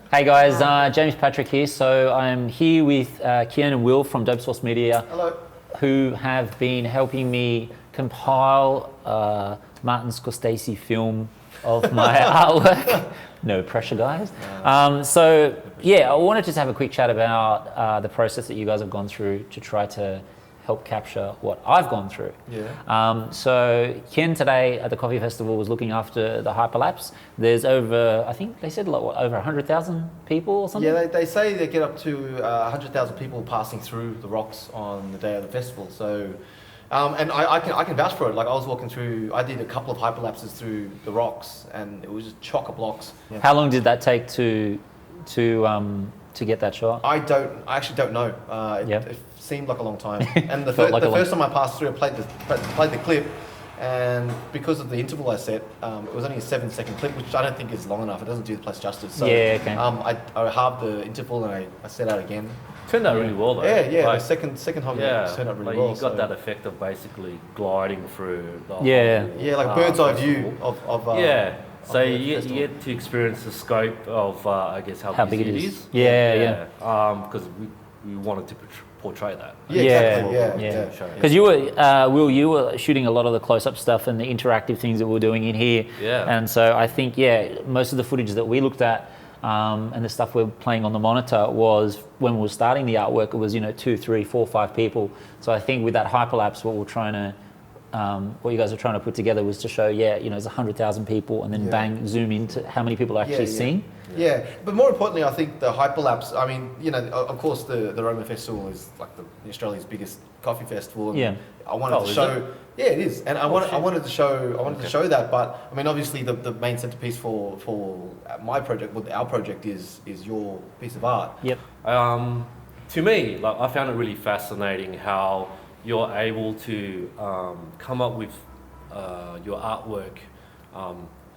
Hey guys, James Patrick here. So I'm here with Kian and Will from Dope Sauce Media. Hello. Who have been helping me compile Martin Scorsese film of my artwork. No pressure, guys. So yeah, I wanted to just have a quick chat about the process that you guys have gone through to try to help capture what I've gone through. Yeah. So Ken today at the Coffee Festival was looking after the hyperlapse. There's over, I think they said like, what, over 100,000 people or something? Yeah, they say they get up to 100,000 people passing through the rocks on the day of the festival. So, and I can vouch for it. Like I was walking through, I did a couple of hyperlapses through the rocks, and it was just chock of blocks. Yeah. How long did that take to get that shot? I actually don't know. It seemed like a long time. And the first time I passed through, I played the clip, and because of the interval I set, it was only a 7-second clip, which I don't think is long enough. It doesn't do the place justice. So, yeah, okay. I halved the interval and I set out again. Turned out really well though. Yeah, like, the second time it turned out really well. You got that effect of basically gliding through the whole, like bird's eye view of so you get to experience the scope of I guess how big it is. Because we wanted to portray that. Because you were, Will, you were shooting a lot of the close-up stuff and the interactive things that we were doing in here. Yeah. And so I think, most of the footage that we looked at and the stuff we're playing on the monitor was when we were starting the artwork, it was, 2, 3, 4, 5 people. So I think with that hyperlapse, what you guys are trying to put together was to show, there's 100,000 people and then bang, zoom into how many people are actually seeing. Yeah, but more importantly, I think the hyperlapse, I mean, of course the Aroma Festival is like Australia's biggest coffee festival. And I wanted to show, it is. And I wanted to show that, but I mean, obviously the main centerpiece for my project, our project is your piece of art. Yep. To me, like I found it really fascinating how you're able to come up with your artwork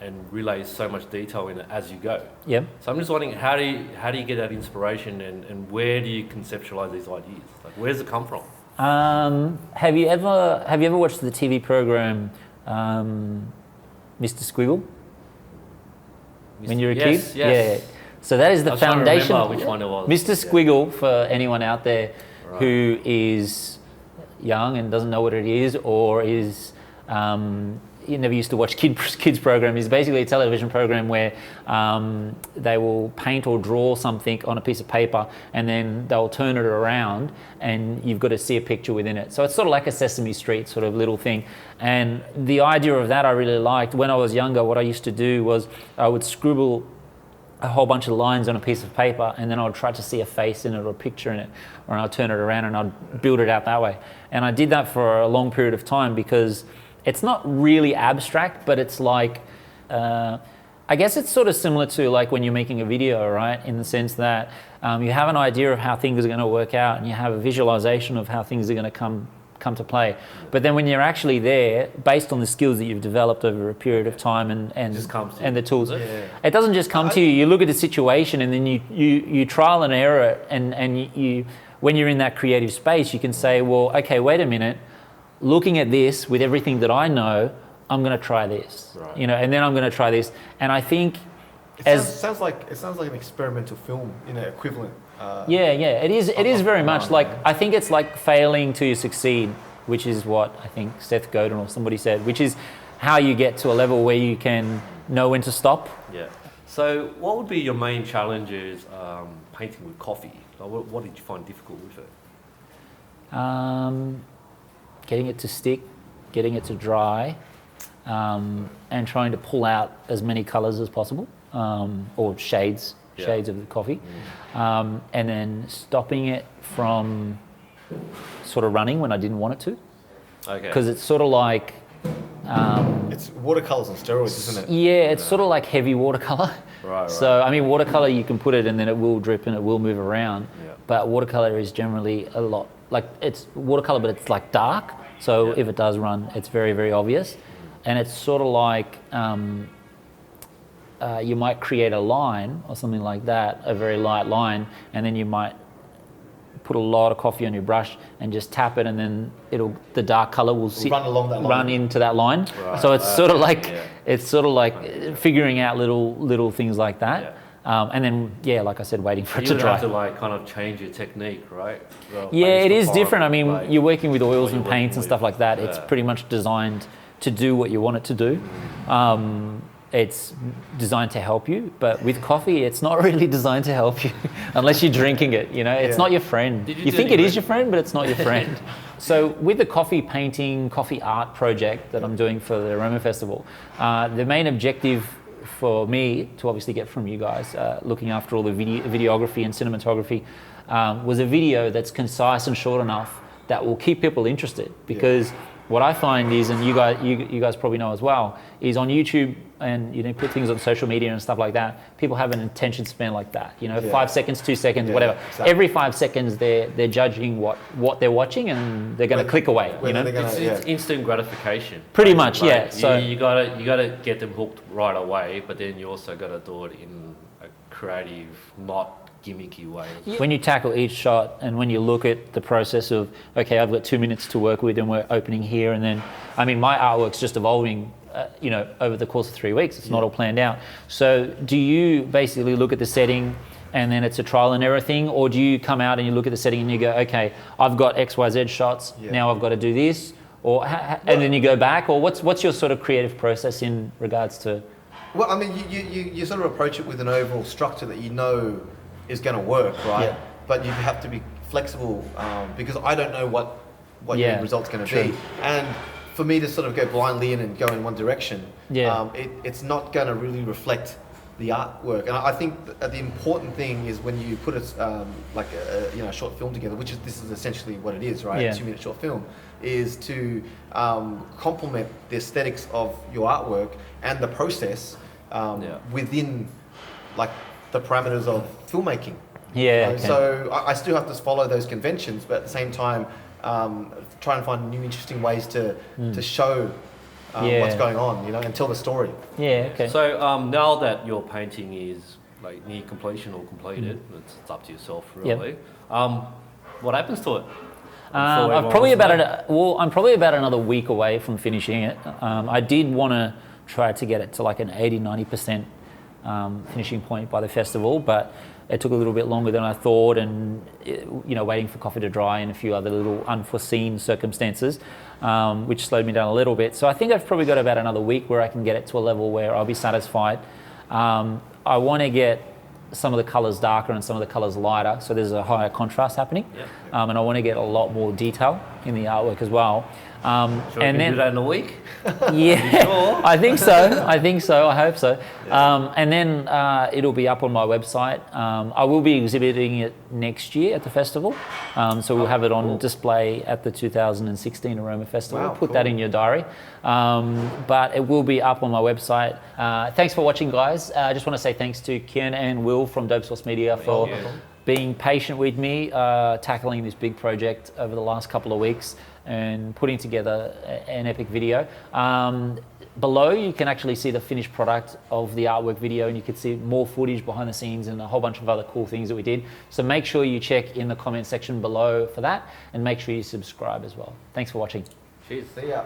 and relay so much detail in it as you go. Yep. So I'm just wondering, how do you get that inspiration and where do you conceptualize these ideas? Like, where does it come from? Have you ever watched the TV program Mr. Squiggle? When you're a kid? Yes. Yeah. So that is the foundation. I was trying to remember which one it was. Mr. Squiggle, for anyone out there who is young and doesn't know what it is, or is you never used to watch kids program, is basically a television program where they will paint or draw something on a piece of paper and then they'll turn it around and you've got to see a picture within it. So it's sort of like a Sesame Street sort of little thing. And the idea of that I really liked. When I was younger, what I used to do was I would scribble a whole bunch of lines on a piece of paper and then I'd try to see a face in it or a picture in it, or I'd turn it around and I'd build it out that way. And I did that for a long period of time because it's not really abstract, but it's like, I guess it's sort of similar to like when you're making a video, right? In the sense that you have an idea of how things are going to work out and you have a visualization of how things are going to come to play. But then when you're actually there, based on the skills that you've developed over a period of time and the tools, it doesn't just come to you. You look at the situation and then you trial and error and you when you're in that creative space, you can say, well, okay, wait a minute. Looking at this with everything that I know, I'm going to try this, and then I'm going to try this. And I think it sounds like an experimental film, equivalent. It is very much like, I think it's like failing till you succeed, which is what I think Seth Godin or somebody said, which is how you get to a level where you can know when to stop. Yeah. So what would be your main challenges painting with coffee? Like, what did you find difficult with it? Getting it to stick, getting it to dry, and trying to pull out as many colours as possible, or shades of the coffee, and then stopping it from sort of running when I didn't want it to. Okay. Because it's sort of like... it's watercolours on steroids, isn't it? Yeah, it's sort of like heavy watercolour. Right. So, I mean, watercolour, you can put it and then it will drip and it will move around. Yeah. But watercolour is generally a lot... Like, it's watercolour, but it's like dark. So if it does run, it's very, very obvious. And it's sort of like you might create a line or something like that, a very light line, and then you might put a lot of coffee on your brush and just tap it, and then the dark color will run along that line. Run into that line. Right. So it's sort of like figuring out little things like that. And then, yeah, like I said, waiting for it to You would dry. have to like kind of change your technique, right? Well, Yeah, like, it it's is the different. I farm, mean, like, you're working with oils what and you're paints and working stuff with. like that. It's Yeah. pretty much designed to do what you want it to do. It's designed to help you, but with coffee, it's not really designed to help you unless you're drinking it. You know, it's not your friend. Did you You do think any it is your friend, but it's not your friend. So with the coffee painting, coffee art project that I'm doing for the Aroma Festival, the main objective for me to obviously get from you guys, looking after all the videography and cinematography, was a video that's concise and short enough that will keep people interested. Because what I find is, and you guys probably know as well, is on YouTube and put things on social media and stuff like that, people have an attention span like that. 5 seconds, 2 seconds, whatever. Exactly. Every 5 seconds, they're judging what they're watching, and they're going to click away. It's instant gratification. Pretty much, like, yeah. So you gotta get them hooked right away, but then you also gotta do it in a creative, not gimmicky way. when you tackle each shot and when you look at the process of, okay, I've got 2 minutes to work with and we're opening here, and then, I mean, my artwork's just evolving, over the course of 3 weeks. It's not all planned out. So do you basically look at the setting and then it's a trial and error thing, or do you come out and you look at the setting and you go, okay, I've got XYZ shots, now I've got to do this, or and then you go back, or what's your sort of creative process in regards to? Well, I mean, you sort of approach it with an overall structure that you know is going to work, right? Yeah. But you have to be flexible because I don't know what your result's going to be, and for me to sort of go blindly in and go in one direction, it's not going to really reflect the artwork. And I think the important thing is when you put a short film together, which this is essentially what it is, right? A 2-minute short film, is to complement the aesthetics of your artwork and the process within like the parameters of filmmaking. So I still have to follow those conventions, but at the same time try and find new interesting ways to show what's going on, and tell the story. So now that your painting is like near completion or completed, it's up to yourself really. What happens to it? I'm probably about another week away from finishing it. I did want to try to get it to like an 80-90% finishing point by the festival, but it took a little bit longer than I thought, and waiting for coffee to dry and a few other little unforeseen circumstances, which slowed me down a little bit. So I think I've probably got about another week where I can get it to a level where I'll be satisfied. I want to get some of the colours darker and some of the colours lighter, so there's a higher contrast happening, and I want to get a lot more detail in the artwork as well. Sure, and then do that in a week? Yeah, sure? I think so. I hope so. And then it'll be up on my website. I will be exhibiting it next year at the festival, so we'll have it on display at the 2016 Aroma Festival. Put that in your diary. But it will be up on my website. Thanks for watching, guys. I just want to say thanks to Kian and Will from Dope Sauce Media for being patient with me, tackling this big project over the last couple of weeks and putting together an epic video. Below, you can actually see the finished product of the artwork video, and you can see more footage behind the scenes and a whole bunch of other cool things that we did. So make sure you check in the comment section below for that, and make sure you subscribe as well. Thanks for watching. Cheers. See ya.